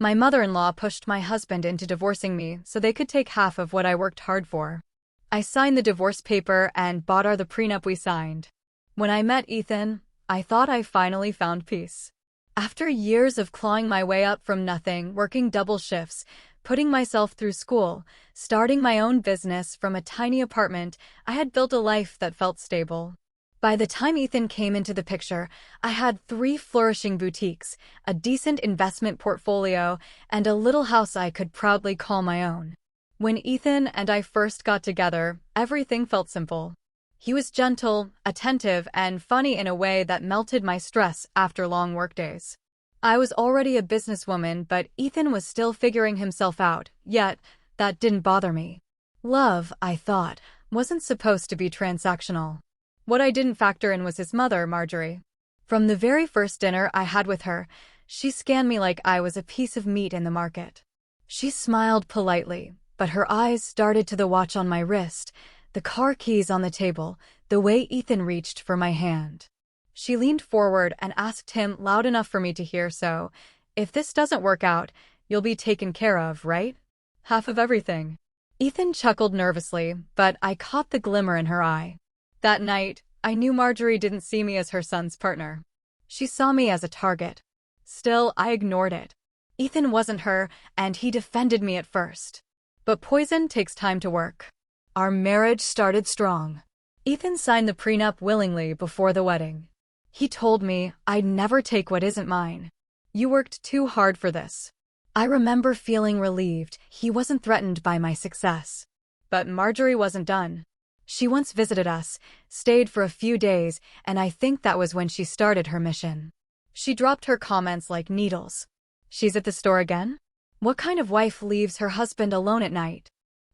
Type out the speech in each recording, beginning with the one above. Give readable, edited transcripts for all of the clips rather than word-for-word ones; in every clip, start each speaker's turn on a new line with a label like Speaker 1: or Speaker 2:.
Speaker 1: My mother-in-law pushed my husband into divorcing me so they could take half of what I worked hard for. I signed the divorce paper and bought her the prenup we signed. When I met Ethan, I thought I finally found peace. After years of clawing my way up from nothing, working double shifts, putting myself through school, starting my own business from a tiny apartment, I had built a life that felt stable. By the time Ethan came into the picture, I had 3 flourishing boutiques, a decent investment portfolio, and a little house I could proudly call my own. When Ethan and I first got together, everything felt simple. He was gentle, attentive, and funny in a way that melted my stress after long workdays. I was already a businesswoman, but Ethan was still figuring himself out, yet that didn't bother me. Love, I thought, wasn't supposed to be transactional. What I didn't factor in was his mother, Marjorie. From the very first dinner I had with her, she scanned me like I was a piece of meat in the market. She smiled politely, but her eyes darted to the watch on my wrist, the car keys on the table, the way Ethan reached for my hand. She leaned forward and asked him loud enough for me to hear, "So, if this doesn't work out, you'll be taken care of, right? Half of everything." Ethan chuckled nervously, but I caught the glimmer in her eye. That night, I knew Marjorie didn't see me as her son's partner. She saw me as a target. Still, I ignored it. Ethan wasn't her, and he defended me at first. But poison takes time to work. Our marriage started strong. Ethan signed the prenup willingly before the wedding. He told me I'd never take what isn't mine. "You worked too hard for this." I remember feeling relieved he wasn't threatened by my success. But Marjorie wasn't done. She once visited us, stayed for a few days, and I think that was when she started her mission. She dropped her comments like needles. "She's at the store again? What kind of wife leaves her husband alone at night?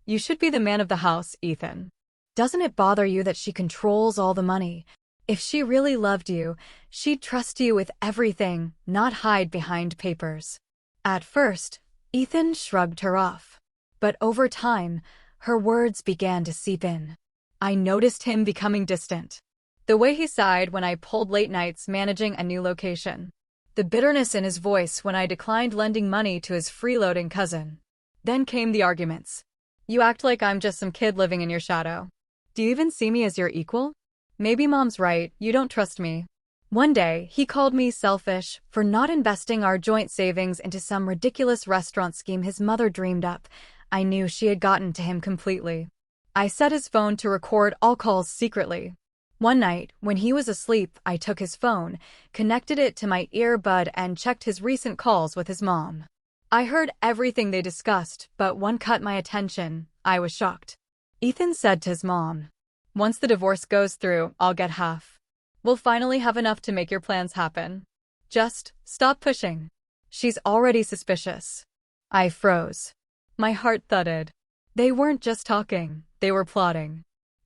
Speaker 1: You should be the man of the house, Ethan. Doesn't it bother you that she controls all the money? If she really loved you, she'd trust you with everything, not hide behind papers." At first, Ethan shrugged her off. But over time, her words began to seep in. I noticed him becoming distant. The way he sighed when I pulled late nights managing a new location. The bitterness in his voice when I declined lending money to his freeloading cousin. Then came the arguments. "You act like I'm just some kid living in your shadow. Do you even see me as your equal? Maybe mom's right, you don't trust me." One day, he called me selfish for not investing our joint savings into some ridiculous restaurant scheme his mother dreamed up. I knew she had gotten to him completely. I set his phone to record all calls secretly. One night, when he was asleep, I took his phone, connected it to my earbud, and checked his recent calls with his mom. I heard everything they discussed, but one caught my attention. I was shocked. Ethan said to his mom, "Once the divorce goes through, I'll get half. We'll finally have enough to make your plans happen. Just stop pushing." "She's already suspicious." I froze. My heart thudded. They weren't just talking, they were plotting.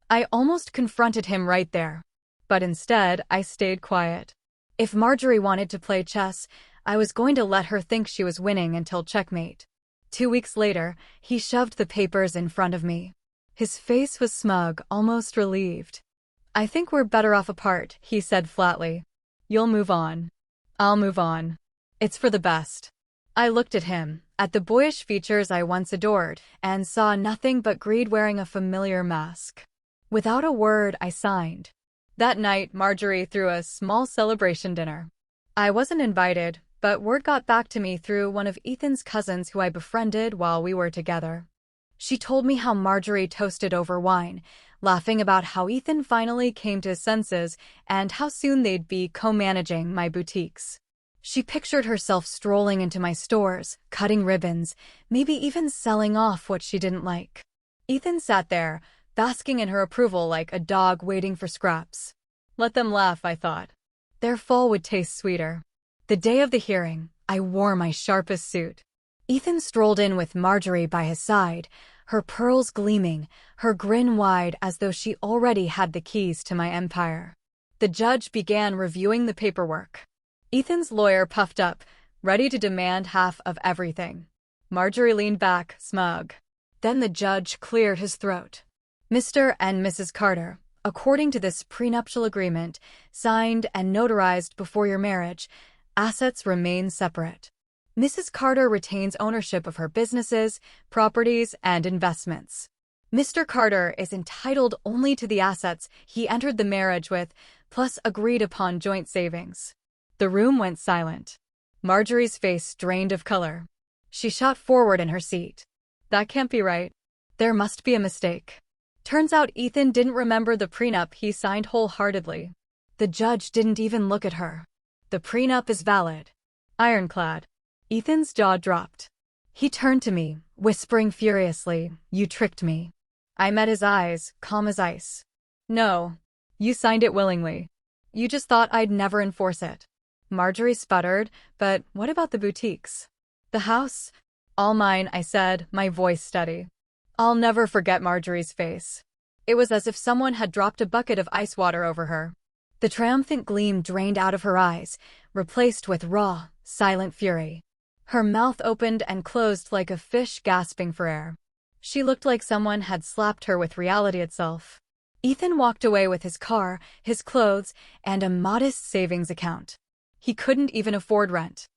Speaker 1: I almost confronted him right there. But instead, I stayed quiet. If Marjorie wanted to play chess, I was going to let her think she was winning until checkmate. 2 weeks later, he shoved the papers in front of me. His face was smug, almost relieved. "I think we're better off apart," he said flatly. "You'll move on. I'll move on. It's for the best." I looked at him, at the boyish features I once adored, and saw nothing but greed wearing a familiar mask. Without a word, I signed. That night, Marjorie threw a small celebration dinner. I wasn't invited, but word got back to me through one of Ethan's cousins who I befriended while we were together. She told me how Marjorie toasted over wine, laughing about how Ethan finally came to his senses and how soon they'd be co-managing my boutiques. She pictured herself strolling into my stores, cutting ribbons, maybe even selling off what she didn't like. Ethan sat there, basking in her approval like a dog waiting for scraps. Let them laugh, I thought. Their fall would taste sweeter. The day of the hearing, I wore my sharpest suit. Ethan strolled in with Marjorie by his side, her pearls gleaming, her grin wide as though she already had the keys to my empire. The judge began reviewing the paperwork. Ethan's lawyer puffed up, ready to demand half of everything. Marjorie leaned back, smug. Then the judge cleared his throat. "Mr. and Mrs. Carter, according to this prenuptial agreement, signed and notarized before your marriage, assets remain separate. Mrs. Carter retains ownership of her businesses, properties, and investments. Mr. Carter is entitled only to the assets he entered the marriage with, plus agreed-upon joint savings. The room went silent. Marjorie's face drained of color. She shot forward in her seat. That can't be right. There must be a mistake. Turns out Ethan didn't remember the prenup he signed wholeheartedly. The judge didn't even look at her. The prenup is valid. Ironclad. Ethan's jaw dropped. He turned to me, whispering furiously, "You tricked me." I met his eyes, calm as ice. "No. You signed it willingly. You just thought I'd never enforce it." Marjorie sputtered, "But what about the boutiques? The house?" "All mine," I said, my voice steady. I'll never forget Marjorie's face. It was as if someone had dropped a bucket of ice water over her. The triumphant gleam drained out of her eyes, replaced with raw, silent fury. Her mouth opened and closed like a fish gasping for air. She looked like someone had slapped her with reality itself. Ethan walked away with his car, his clothes, and a modest savings account. He couldn't even afford rent.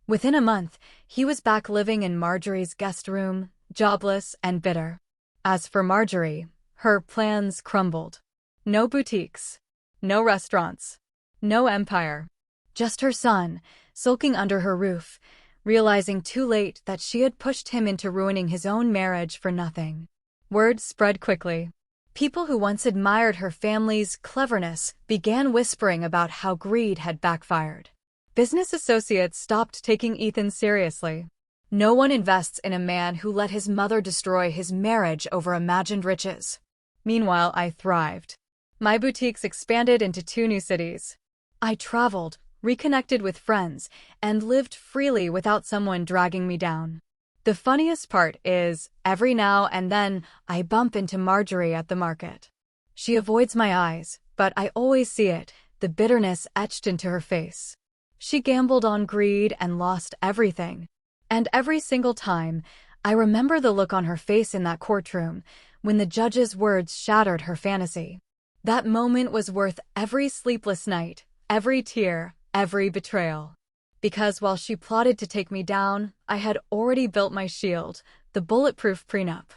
Speaker 1: Within a month, he was back living in Marjorie's guest room, jobless and bitter. As for Marjorie, her plans crumbled. No boutiques. No restaurants. No empire. Just her son, sulking under her roof, realizing too late that she had pushed him into ruining his own marriage for nothing. Word spread quickly. People who once admired her family's cleverness began whispering about how greed had backfired. Business associates stopped taking Ethan seriously. No one invests in a man who let his mother destroy his marriage over imagined riches. Meanwhile, I thrived. My boutiques expanded into 2 new cities. I traveled, reconnected with friends, and lived freely without someone dragging me down. The funniest part is, every now and then, I bump into Marjorie at the market. She avoids my eyes, but I always see it, the bitterness etched into her face. She gambled on greed and lost everything. And every single time, I remember the look on her face in that courtroom, when the judge's words shattered her fantasy. That moment was worth every sleepless night, every tear, every betrayal. Because while she plotted to take me down, I had already built my shield, the bulletproof prenup.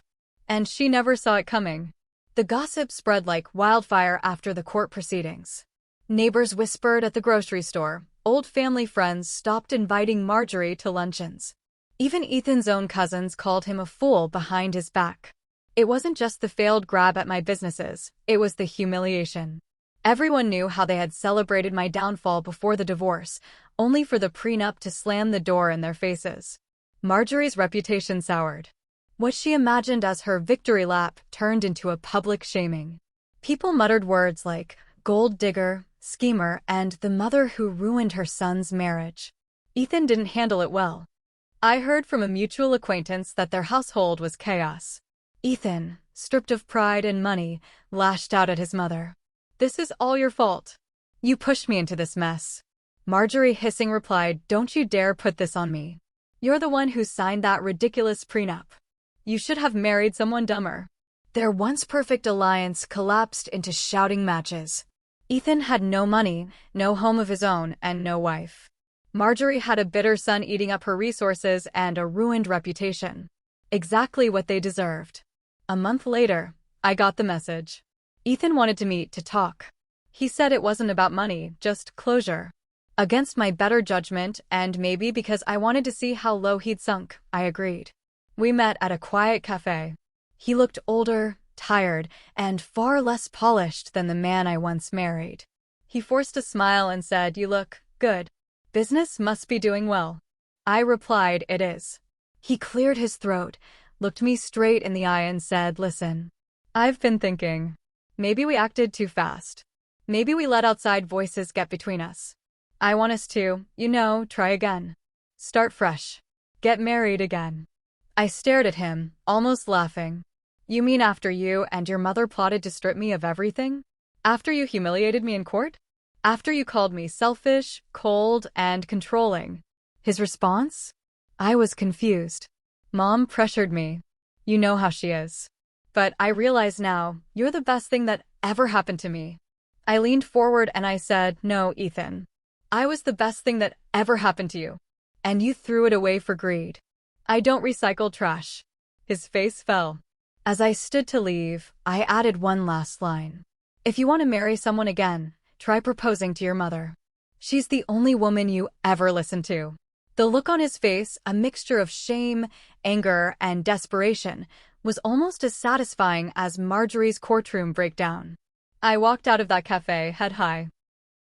Speaker 1: And she never saw it coming. The gossip spread like wildfire after the court proceedings. Neighbors whispered at the grocery store. Old family friends stopped inviting Marjorie to luncheons. Even Ethan's own cousins called him a fool behind his back. It wasn't just the failed grab at my businesses, it was the humiliation. Everyone knew how they had celebrated my downfall before the divorce, only for the prenup to slam the door in their faces. Marjorie's reputation soured. What she imagined as her victory lap turned into a public shaming. People muttered words like gold digger, schemer, and the mother who ruined her son's marriage. Ethan didn't handle it well. I heard from a mutual acquaintance that their household was chaos. Ethan, stripped of pride and money, lashed out at his mother. "This is all your fault. You pushed me into this mess." Marjorie hissing replied, "Don't you dare put this on me. You're the one who signed that ridiculous prenup. You should have married someone dumber." Their once perfect alliance collapsed into shouting matches. Ethan had no money, no home of his own, and no wife. Marjorie had a bitter son eating up her resources and a ruined reputation. Exactly what they deserved. A month later, I got the message. Ethan wanted to meet to talk. He said it wasn't about money, just closure. Against my better judgment, and maybe because I wanted to see how low he'd sunk, I agreed. We met at a quiet cafe. He looked older, tired, and far less polished than the man I once married. He forced a smile and said, "You look good. Business must be doing well." I replied, "It is." He cleared his throat, looked me straight in the eye and said, "Listen, I've been thinking. Maybe we acted too fast. Maybe we let outside voices get between us. I want us to, try again. Start fresh. Get married again." I stared at him, almost laughing. "You mean after you and your mother plotted to strip me of everything? After you humiliated me in court? After you called me selfish, cold, and controlling?" His response? I was confused. "Mom pressured me. You know how she is. But I realize now, you're the best thing that ever happened to me." I leaned forward and I said, "No, Ethan. I was the best thing that ever happened to you. And you threw it away for greed. I don't recycle trash. His face fell. As I stood to leave, I added one last line. If you want to marry someone again, try proposing to your mother. She's the only woman you ever listen to. The look on his face, a mixture of shame, anger, and desperation, was almost as satisfying as Marjorie's courtroom breakdown. I walked out of that cafe, head high,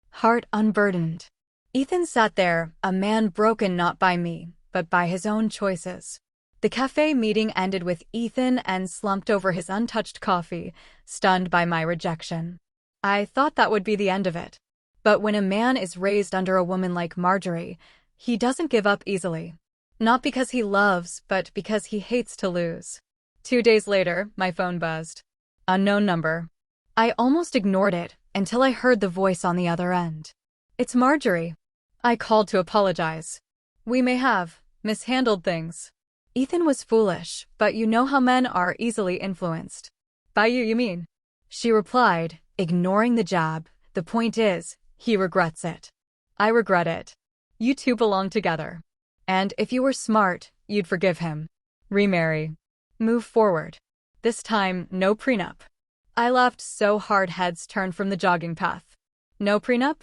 Speaker 1: heart unburdened. Ethan sat there, a man broken not by me, but by his own choices. The cafe meeting ended with Ethan and slumped over his untouched coffee, stunned by my rejection. I thought that would be the end of it. But when a man is raised under a woman like Marjorie, he doesn't give up easily. Not because he loves, but because he hates to lose. 2 days later, my phone buzzed. Unknown number. I almost ignored it until I heard the voice on the other end. It's Marjorie. I called to apologize. We may have mishandled things. Ethan was foolish, but you know how men are easily influenced. By you mean? She replied, ignoring the jab. The point is, he regrets it. I regret it. You two belong together. And if you were smart, you'd forgive him. Remarry. Move forward. This time, no prenup. I laughed so hard heads turned from the jogging path. No prenup?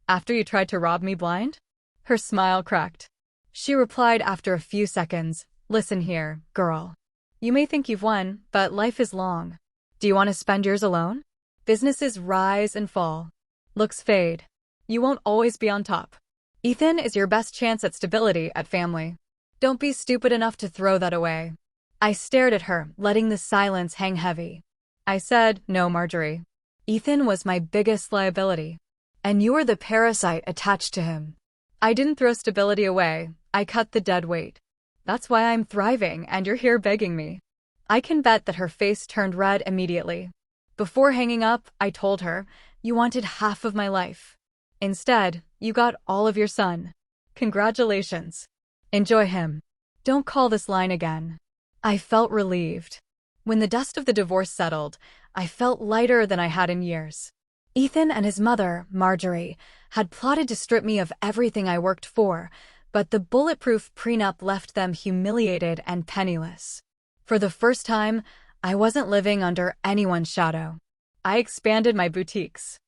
Speaker 1: After you tried to rob me blind? Her smile cracked. She replied after a few seconds, listen here, girl. You may think you've won, but life is long. Do you want to spend yours alone? Businesses rise and fall. Looks fade. You won't always be on top. Ethan is your best chance at stability at family. Don't be stupid enough to throw that away. I stared at her, letting the silence hang heavy. I said, no, Marjorie. Ethan was my biggest liability. And you were the parasite attached to him. I didn't throw stability away, I cut the dead weight. That's why I'm thriving and you're here begging me. I can bet that her face turned red immediately. Before hanging up, I told her, you wanted half of my life. Instead, you got all of your son. Congratulations. Enjoy him. Don't call this line again. I felt relieved. When the dust of the divorce settled, I felt lighter than I had in years. Ethan and his mother, Marjorie, had plotted to strip me of everything I worked for, but the bulletproof prenup left them humiliated and penniless. For the first time, I wasn't living under anyone's shadow. I expanded my boutiques,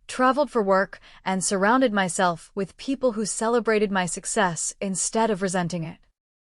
Speaker 1: traveled for work, and surrounded myself with people who celebrated my success instead of resenting it.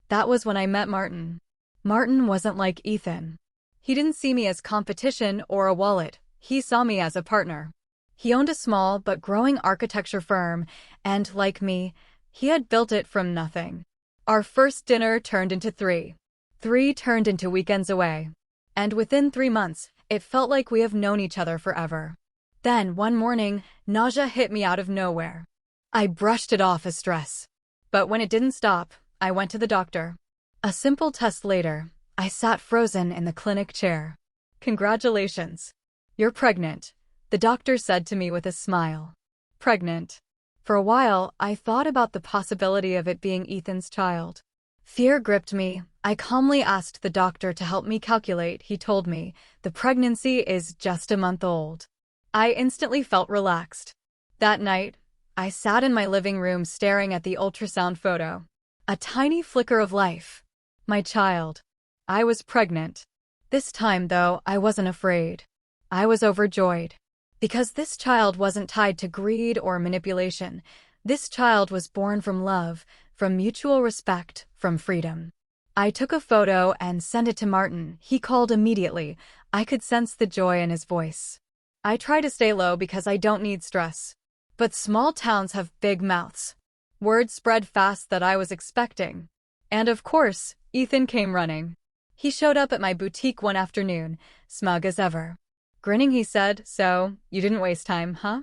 Speaker 1: That was when I met Martin. Martin wasn't like Ethan. He didn't see me as competition or a wallet. He saw me as a partner. He owned a small but growing architecture firm, and like me, he had built it from nothing. Our first dinner turned into 3. 3 turned into weekends away. And within 3 months, it felt like we have known each other forever. Then, one morning, nausea hit me out of nowhere. I brushed it off as stress. But when it didn't stop, I went to the doctor. A simple test later, I sat frozen in the clinic chair. Congratulations. You're pregnant, the doctor said to me with a smile. Pregnant. For a while, I thought about the possibility of it being Ethan's child. Fear gripped me. I calmly asked the doctor to help me calculate. He told me, the pregnancy is just a month old. I instantly felt relaxed. That night, I sat in my living room staring at the ultrasound photo. A tiny flicker of life. My child. I was pregnant. This time, though, I wasn't afraid. I was overjoyed. Because this child wasn't tied to greed or manipulation. This child was born from love, from mutual respect, from freedom. I took a photo and sent it to Martin. He called immediately. I could sense the joy in his voice. I try to stay low because I don't need stress. But small towns have big mouths. Word spread fast that I was expecting. And of course, Ethan came running. He showed up at my boutique one afternoon, smug as ever. Grinning, he said, so, you didn't waste time, huh?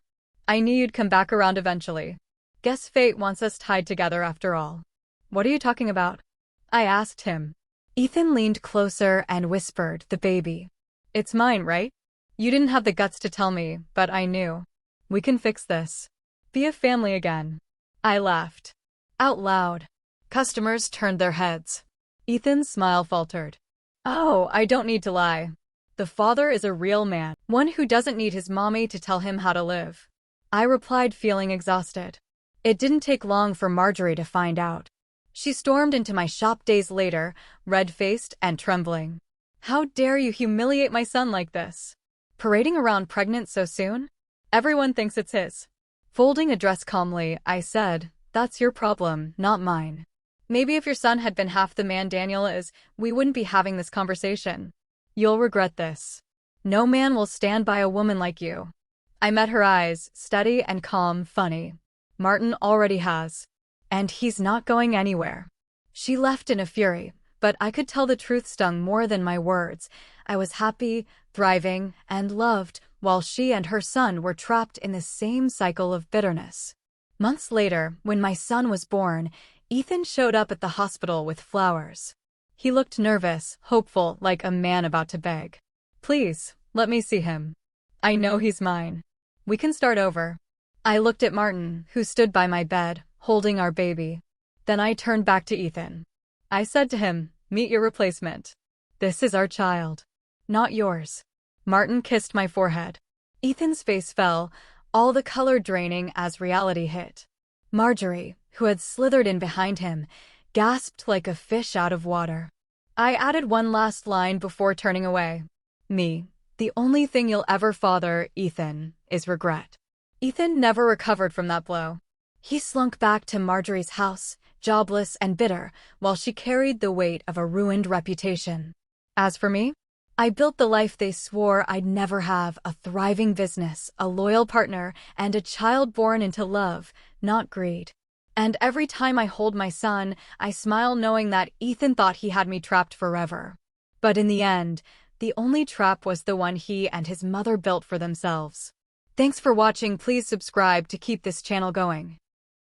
Speaker 1: I knew you'd come back around eventually. Guess fate wants us tied together after all. What are you talking about? I asked him. Ethan leaned closer and whispered, the baby. It's mine, right? You didn't have the guts to tell me, but I knew. We can fix this. Be a family again. I laughed. Out loud. Customers turned their heads. Ethan's smile faltered. Oh, I don't need to lie. The father is a real man, one who doesn't need his mommy to tell him how to live. I replied, feeling exhausted. It didn't take long for Marjorie to find out. She stormed into my shop days later, red-faced and trembling. How dare you humiliate my son like this? Parading around pregnant so soon? Everyone thinks it's his. Folding a dress calmly, I said, "That's your problem, not mine. Maybe if your son had been half the man Daniel is, we wouldn't be having this conversation. You'll regret this. No man will stand by a woman like you." I met her eyes, steady and calm, funny. "Martin already has. And he's not going anywhere." She left in a fury, but I could tell the truth stung more than my words. I was happy, thriving, and loved, while she and her son were trapped in the same cycle of bitterness. Months later, when my son was born, Ethan showed up at the hospital with flowers. He looked nervous, hopeful, like a man about to beg. "Please, let me see him. I know he's mine. We can start over." I looked at Martin, who stood by my bed, holding our baby. Then I turned back to Ethan. I said to him, "Meet your replacement. This is our child, not yours." Martin kissed my forehead. Ethan's face fell, all the color draining as reality hit. Marjorie, who had slithered in behind him, gasped like a fish out of water. I added one last line before turning away. "Me, the only thing you'll ever father, Ethan, is regret." Ethan never recovered from that blow. He slunk back to Marjorie's house, jobless and bitter, while she carried the weight of a ruined reputation. As for me, I built the life they swore I'd never have: a thriving business, a loyal partner, and a child born into love, not greed. And every time I hold my son, I smile knowing that Ethan thought he had me trapped forever. But in the end, the only trap was the one he and his mother built for themselves. Thanks for watching. Please subscribe to keep this channel going.